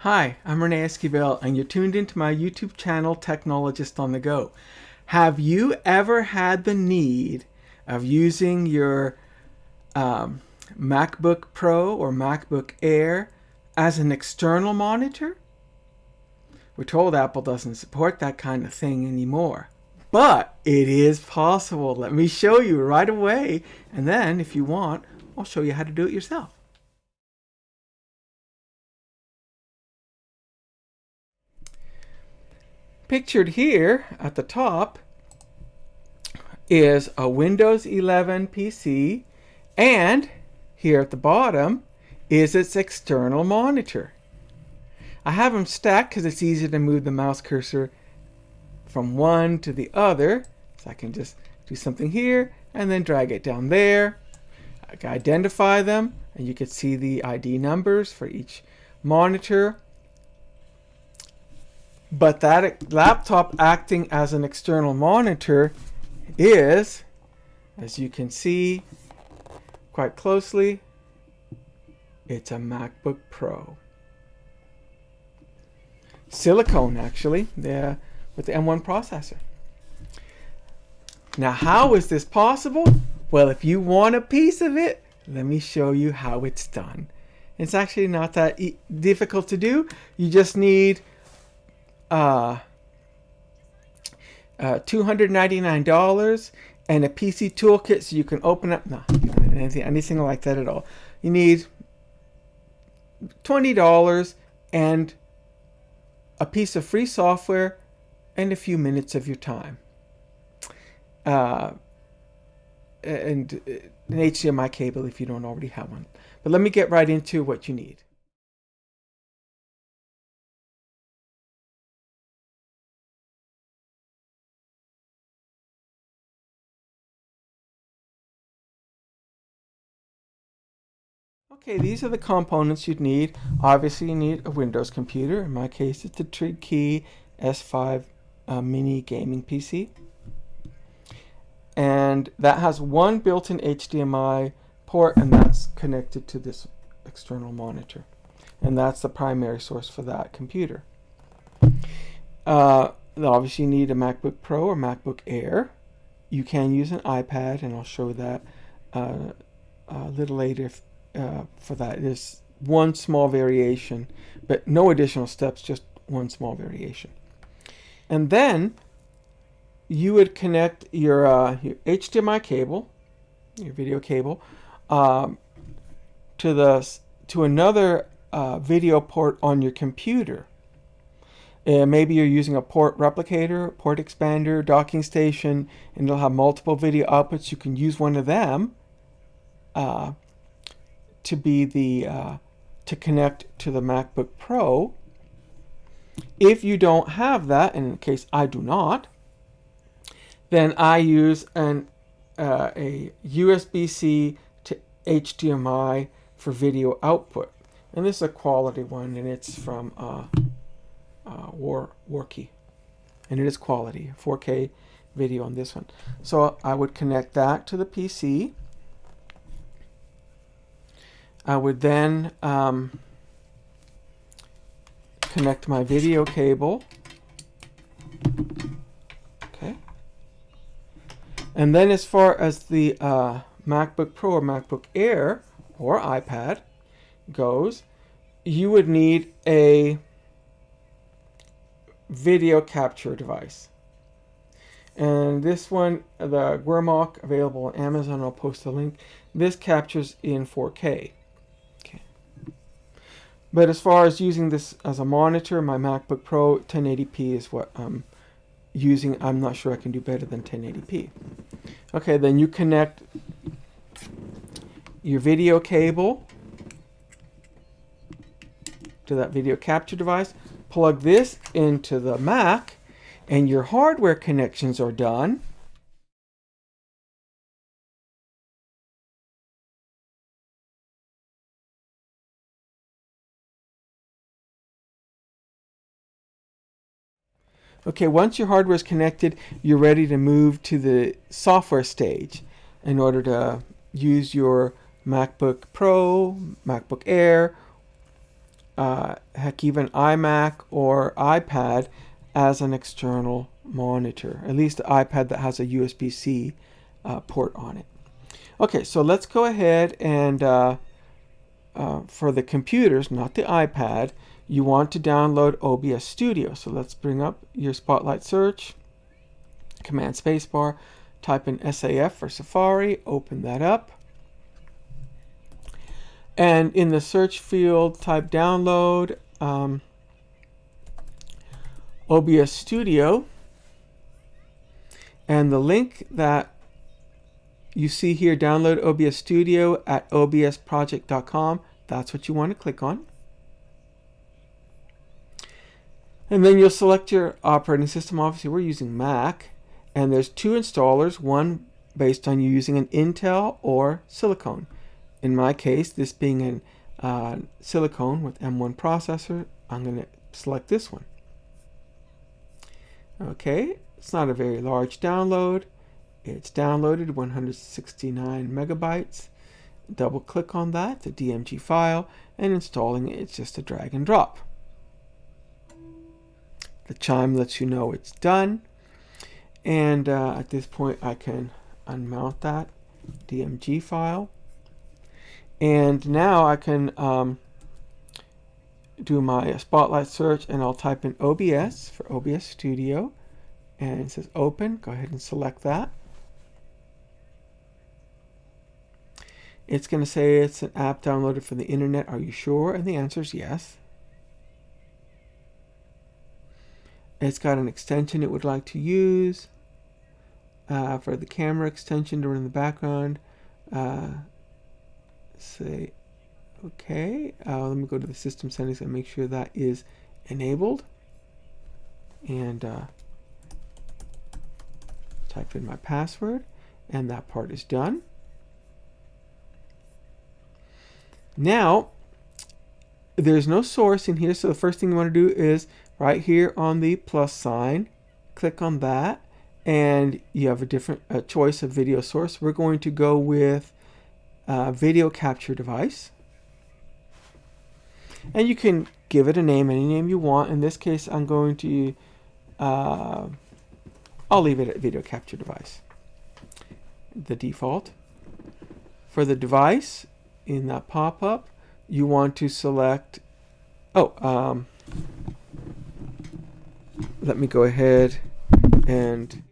Hi, I'm Renee Esquivel, and you're tuned into my YouTube channel, Technologist on the Go. Have you ever had the need of using your MacBook Pro or MacBook Air as an external monitor? We're told Apple doesn't support that kind of thing anymore. But it is possible. Let me show you right away. And then, if you want, I'll show you how to do it yourself. Pictured here at the top is a Windows 11 PC, and here at the bottom is its external monitor. I have them stacked because it's easy to move the mouse cursor from one to the other. So I can just do something here and then drag it down there. I can identify them, and you can see the ID numbers for each monitor. But that laptop acting as an external monitor is, as you can see quite closely, it's a MacBook Pro. Silicone, actually, with the M1 processor. Now, how is this possible? Well, if you want a piece of it, let me show you how it's done. It's actually not that difficult to do. You just need $299 and a PC toolkit so you can open up. No, you don't need anything like that at all. You need $20 and a piece of free software and a few minutes of your time. And an HDMI cable if you don't already have one. But let me get right into what you need. Okay, these are the components you'd need. Obviously, you need a Windows computer. In my case, it's a Trig Key S5 mini gaming PC. And that has one built-in HDMI port, and that's connected to this external monitor. And that's the primary source for that computer. Obviously, you need a MacBook Pro or MacBook Air. You can use an iPad, and I'll show that a little later for that. There's one small variation, but no additional steps, just one small variation. And then you would connect your HDMI cable, your video cable, to another video port on your computer. Maybe you're using a port replicator, port expander, docking station, and it'll have multiple video outputs. You can use one of them to be to connect to the MacBook Pro. If you don't have that, and in case I do not, then I use a USB-C to HDMI for video output. And this is a quality one, and it's from Warkey. And it is quality, 4K video on this one. So I would connect that to the PC. I would then connect my video cable. Okay. And then as far as the MacBook Pro or MacBook Air or iPad goes, you would need a video capture device. And this one, the Gwermock, available on Amazon. I'll post a link. This captures in 4K. Okay. But as far as using this as a monitor, my MacBook Pro 1080p is what I'm using. I'm not sure I can do better than 1080p. Okay, then you connect your video cable to that video capture device, plug this into the Mac, and your hardware connections are done. Okay, once your hardware is connected, you're ready to move to the software stage in order to use your MacBook Pro, MacBook Air, heck, even iMac or iPad as an external monitor, at least the iPad that has a USB-C port on it. Okay, so let's go ahead and for the computers, not the iPad, you want to download OBS Studio. So let's bring up your Spotlight search, Command Spacebar, type in SAF for Safari, open that up. And in the search field, type download OBS Studio. And the link that you see here, download OBS Studio at obsproject.com, that's what you want to click on. And then you'll select your operating system. Obviously, we're using Mac. And there's two installers, one based on you using an Intel or Silicon. In my case, this being an Silicon with M1 processor, I'm going to select this one. Okay, it's not a very large download. It's downloaded 169 megabytes. Double click on that, the DMG file, and installing it, it's just a drag and drop. The chime lets you know it's done. And at this point, I can unmount that DMG file. And now I can do my Spotlight search, and I'll type in OBS for OBS Studio. And it says open. Go ahead and select that. It's going to say it's an app downloaded from the internet. Are you sure? And the answer is yes. It's got an extension it would like to use for the camera extension to run in the background. Say okay. Let me go to the system settings and make sure that is enabled. And type in my password, and that part is done. Now, there's no source in here, so the first thing you want to do is right here on the plus sign, click on that, and you have a choice of video source. We're going to go with video capture device. And you can give it a name, any name you want. In this case, I'm going to, I'll leave it at video capture device, the default. For the device, in that pop-up, you want to select, let me go ahead and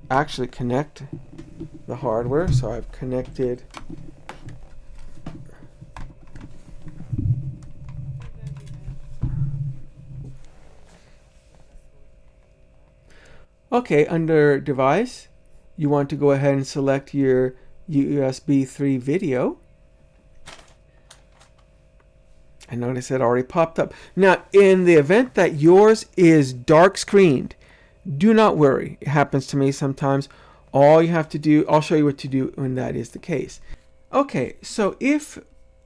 actually connect the hardware. So I've connected under device, you want to go ahead and select your USB 3 video. I notice it already popped up. Now, in the event that yours is dark screened, do not worry. It happens to me sometimes. All you have to do, I'll show you what to do when that is the case. Okay, so if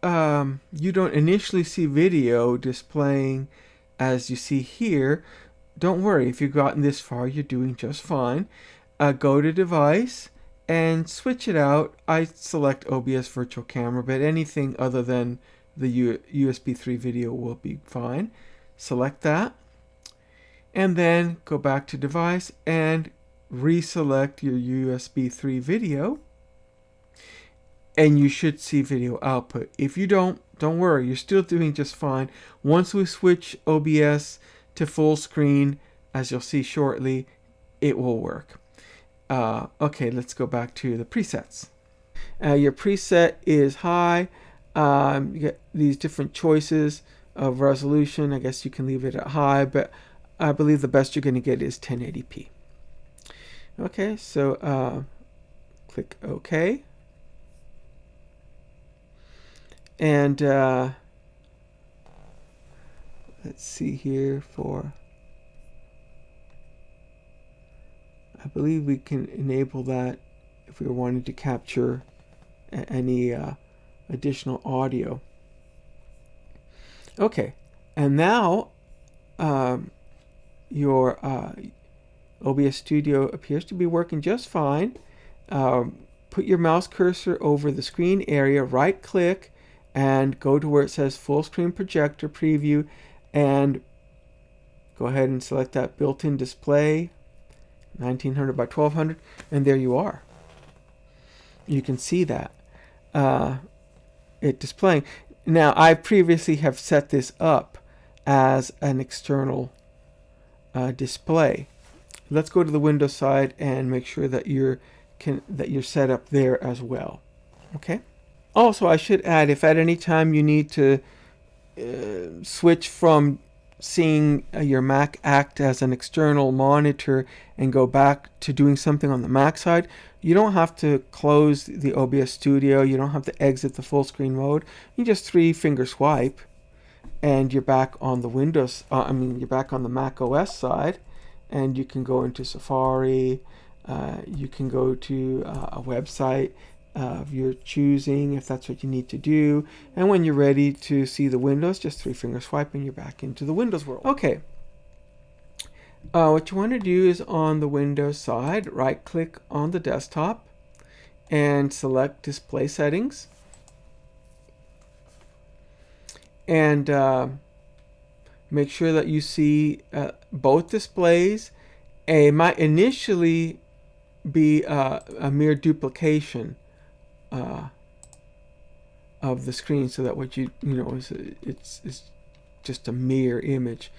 you don't initially see video displaying as you see here, don't worry. If you've gotten this far, you're doing just fine. Go to device and switch it out. I select OBS virtual camera, but anything other than the USB 3 video will be fine. Select that, and then go back to device and reselect your USB 3 video, and you should see video output. If you don't worry, you're still doing just fine. Once we switch OBS to full screen, as you'll see shortly, it will work. Okay, let's go back to the presets. Your preset is high. You get these different choices of resolution. I guess you can leave it at high, but I believe the best you're going to get is 1080p. Okay, so click OK. And let's see here for, I believe we can enable that if we wanted to capture any additional audio. Okay, and now your OBS Studio appears to be working just fine. put your mouse cursor over the screen area, right click, and go to where it says full screen projector preview, and go ahead and select that built-in display, 1900 by 1200, and there you are. You can see that it displaying. Now, I previously have set this up as an external display. Let's go to the Windows side and make sure that you're set up there as well. Okay. Also, I should add, if at any time you need to switch from seeing your Mac act as an external monitor and go back to doing something on the Mac side, you don't have to close the OBS Studio. You don't have to exit the full screen mode. You just 3-finger swipe, and you're back on the Windows. You're back on the Mac OS side, and you can go into Safari. You can go to a website of your choosing if that's what you need to do. And when you're ready to see the windows, just 3-finger swipe and you're back into the Windows world. Okay. What you want to do is on the Windows side, right click on the desktop and select display settings. And make sure that you see both displays. It might initially be a mere duplication of the screen, so that what you know is it's just a mirror image.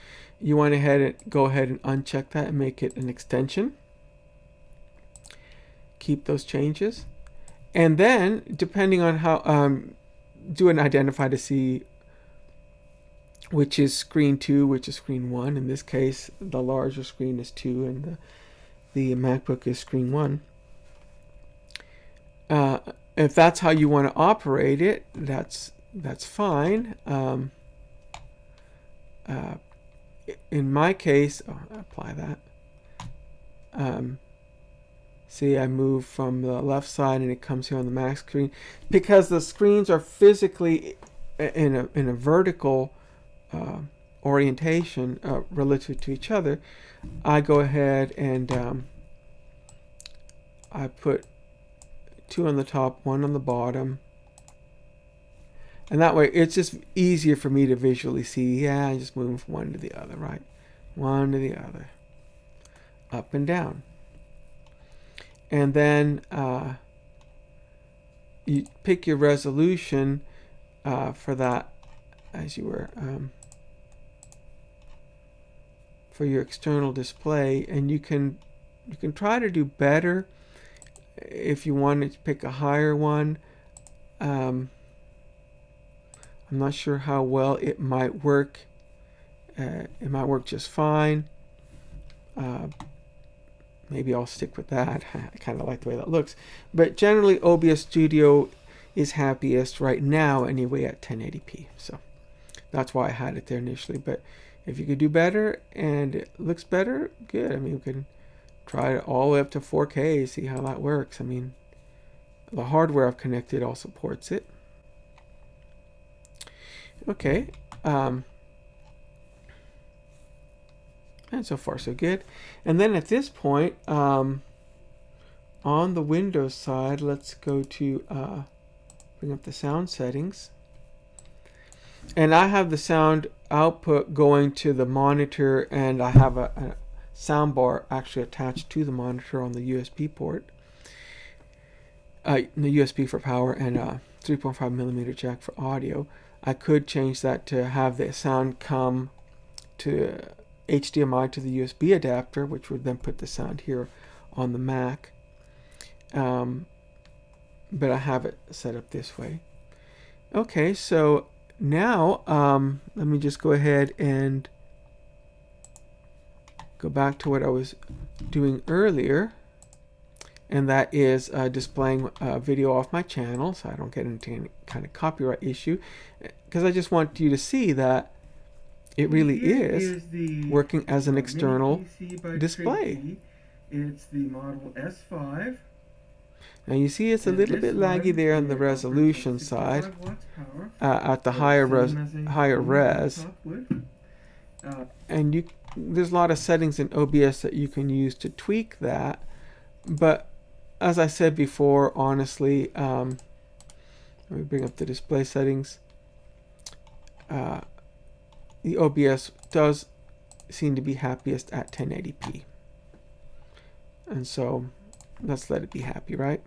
You want to go ahead and uncheck that and make it an extension. Keep those changes, and then depending on how do an identify to see which is screen 2, which is screen 1. In this case, the larger screen is 2 and the MacBook is screen 1. If that's how you want to operate it, that's fine. In my case, apply that. See, I move from the left side and it comes here on the Mac screen, because the screens are physically in a vertical orientation relative to each other. I go ahead and I put 2 on the top, 1 on the bottom, and that way it's just easier for me to visually see. Yeah, I'm just moving from one to the other, right? One to the other, up and down. And then you pick your resolution for that, as you were for your external display, and you can try to do better if you wanted to pick a higher one. I'm not sure how well it might work. It might work just fine. Maybe I'll stick with that. I kind of like the way that looks. But generally, OBS Studio is happiest right now anyway at 1080p. So that's why I had it there initially. But if you could do better and it looks better, good. I mean, we can try it all the way up to 4K, see how that works. I mean, the hardware I've connected all supports it. Okay. And so far so good. And then at this point, on the Windows side, let's go to bring up the sound settings. And I have the sound output going to the monitor, and I have a sound bar actually attached to the monitor on the USB port. The USB for power and a 3.5mm jack for audio. I could change that to have the sound come to HDMI to the USB adapter, which would then put the sound here on the Mac. But I have it set up this way. Okay, so now let me just go ahead and go back to what I was doing earlier, and that is displaying video off my channel so I don't get into any kind of copyright issue, because I just want you to see that it really is working as an external display. It's the model S5. Now you see it's a little bit laggy there on the resolution side at the higher res. And there's a lot of settings in OBS that you can use to tweak that, but as I said before, honestly, let me bring up the display settings. The OBS does seem to be happiest at 1080p. And so let's let it be happy, right?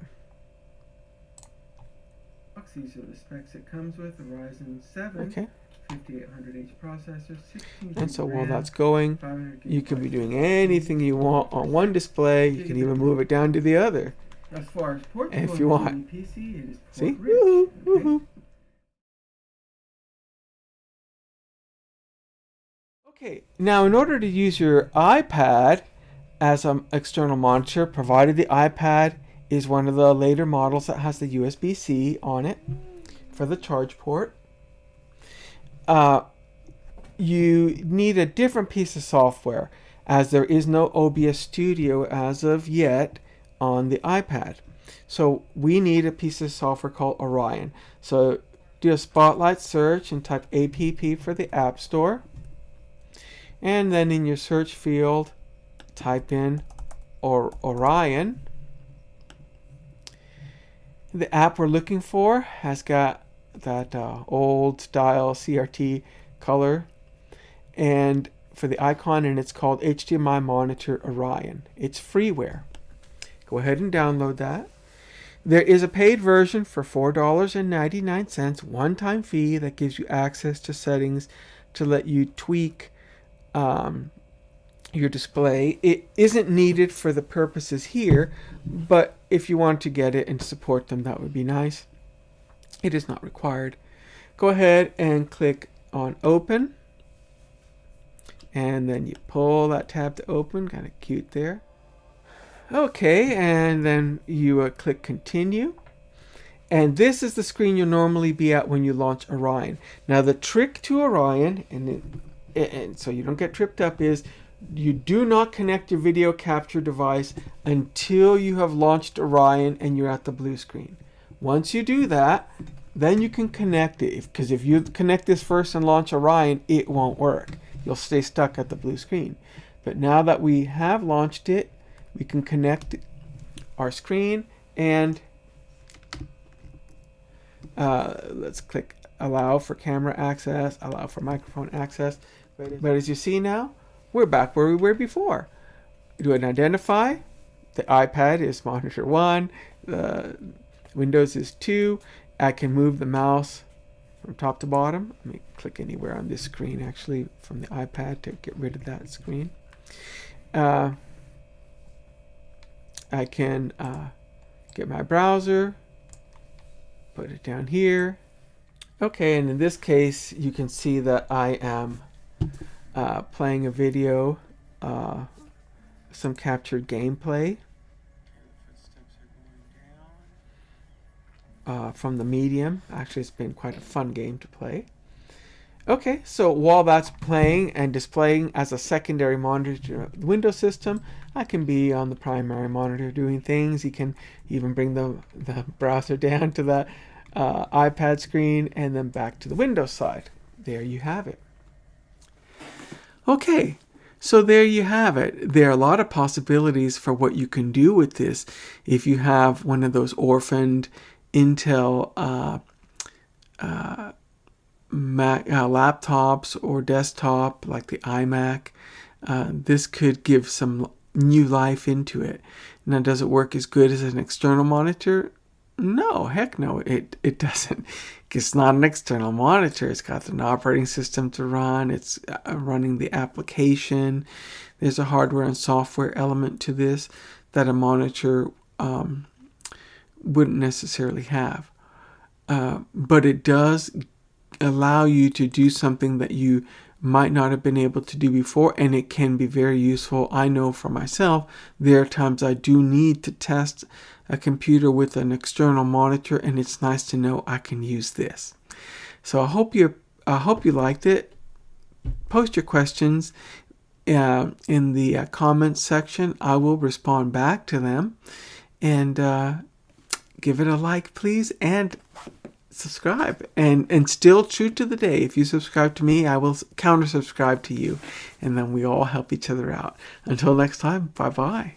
These are the specs it comes with: a Ryzen 7, Okay. 5800H processor, 16 And so while RAM, that's going, 500 you can be gigabytes doing of anything you want on one display. You can even move it down to the other. As far as ports If go you on want. the PC, it is See? port rich. Woohoo! Okay. Woohoo! Okay, now in order to use your iPad as an external monitor, provided the iPad is one of the later models that has the USB-C on it for the charge port, you need a different piece of software, as there is no OBS Studio as of yet on the iPad. So we need a piece of software called Orion. So do a Spotlight search and type APP for the App Store. And then in your search field, type in Orion. The app we're looking for has got that old style CRT color and for the icon, and it's called HDMI Monitor Orion. It's freeware. Go ahead and download that. There is a paid version for $4.99, one-time fee that gives you access to settings to let you tweak your display. It isn't needed for the purposes here, but if you want to get it and support them, that would be nice. It is not required. Go ahead and click on Open. And then you pull that tab to open. Kind of cute there. Okay, and then you click Continue. And this is the screen you'll normally be at when you launch Orion. Now the trick to Orion, and so you don't get tripped up, is you do not connect your video capture device until you have launched Orion and you're at the blue screen. Once you do that, then you can connect it. Because if you connect this first and launch Orion, it won't work. You'll stay stuck at the blue screen. But now that we have launched it, we can connect our screen and let's click allow for camera access, allow for microphone access. But as you see now, we're back where we were before. Do an identify. The iPad is monitor 1. The Windows is 2. I can move the mouse from top to bottom. Let me click anywhere on this screen actually from the iPad to get rid of that screen. I can get my browser, put it down here. Okay, and in this case you can see that I am playing a video, some captured gameplay from the Medium. Actually, it's been quite a fun game to play. Okay, so while that's playing and displaying as a secondary monitor to the Windows system, I can be on the primary monitor doing things. You can even bring the browser down to the iPad screen and then back to the Windows side. There you have it. Okay, so there you have it. There are a lot of possibilities for what you can do with this if you have one of those orphaned Intel Mac laptops or desktop like the iMac. This could give some new life into it. Now, does it work as good as an external monitor? No, heck no, it doesn't. It's not an external monitor. It's got an operating system to run. It's running the application. There's a hardware and software element to this that a monitor wouldn't necessarily have. But it does allow you to do something that you might not have been able to do before, and it can be very useful. I know for myself, there are times I do need to test a computer with an external monitor, and it's nice to know I can use this. So I hope you liked it. Post your questions in the comments section. I will respond back to them, and give it a like, please, and subscribe. And still true to the day, if you subscribe to me, I will counter subscribe to you, and then we all help each other out. Until next time, bye bye.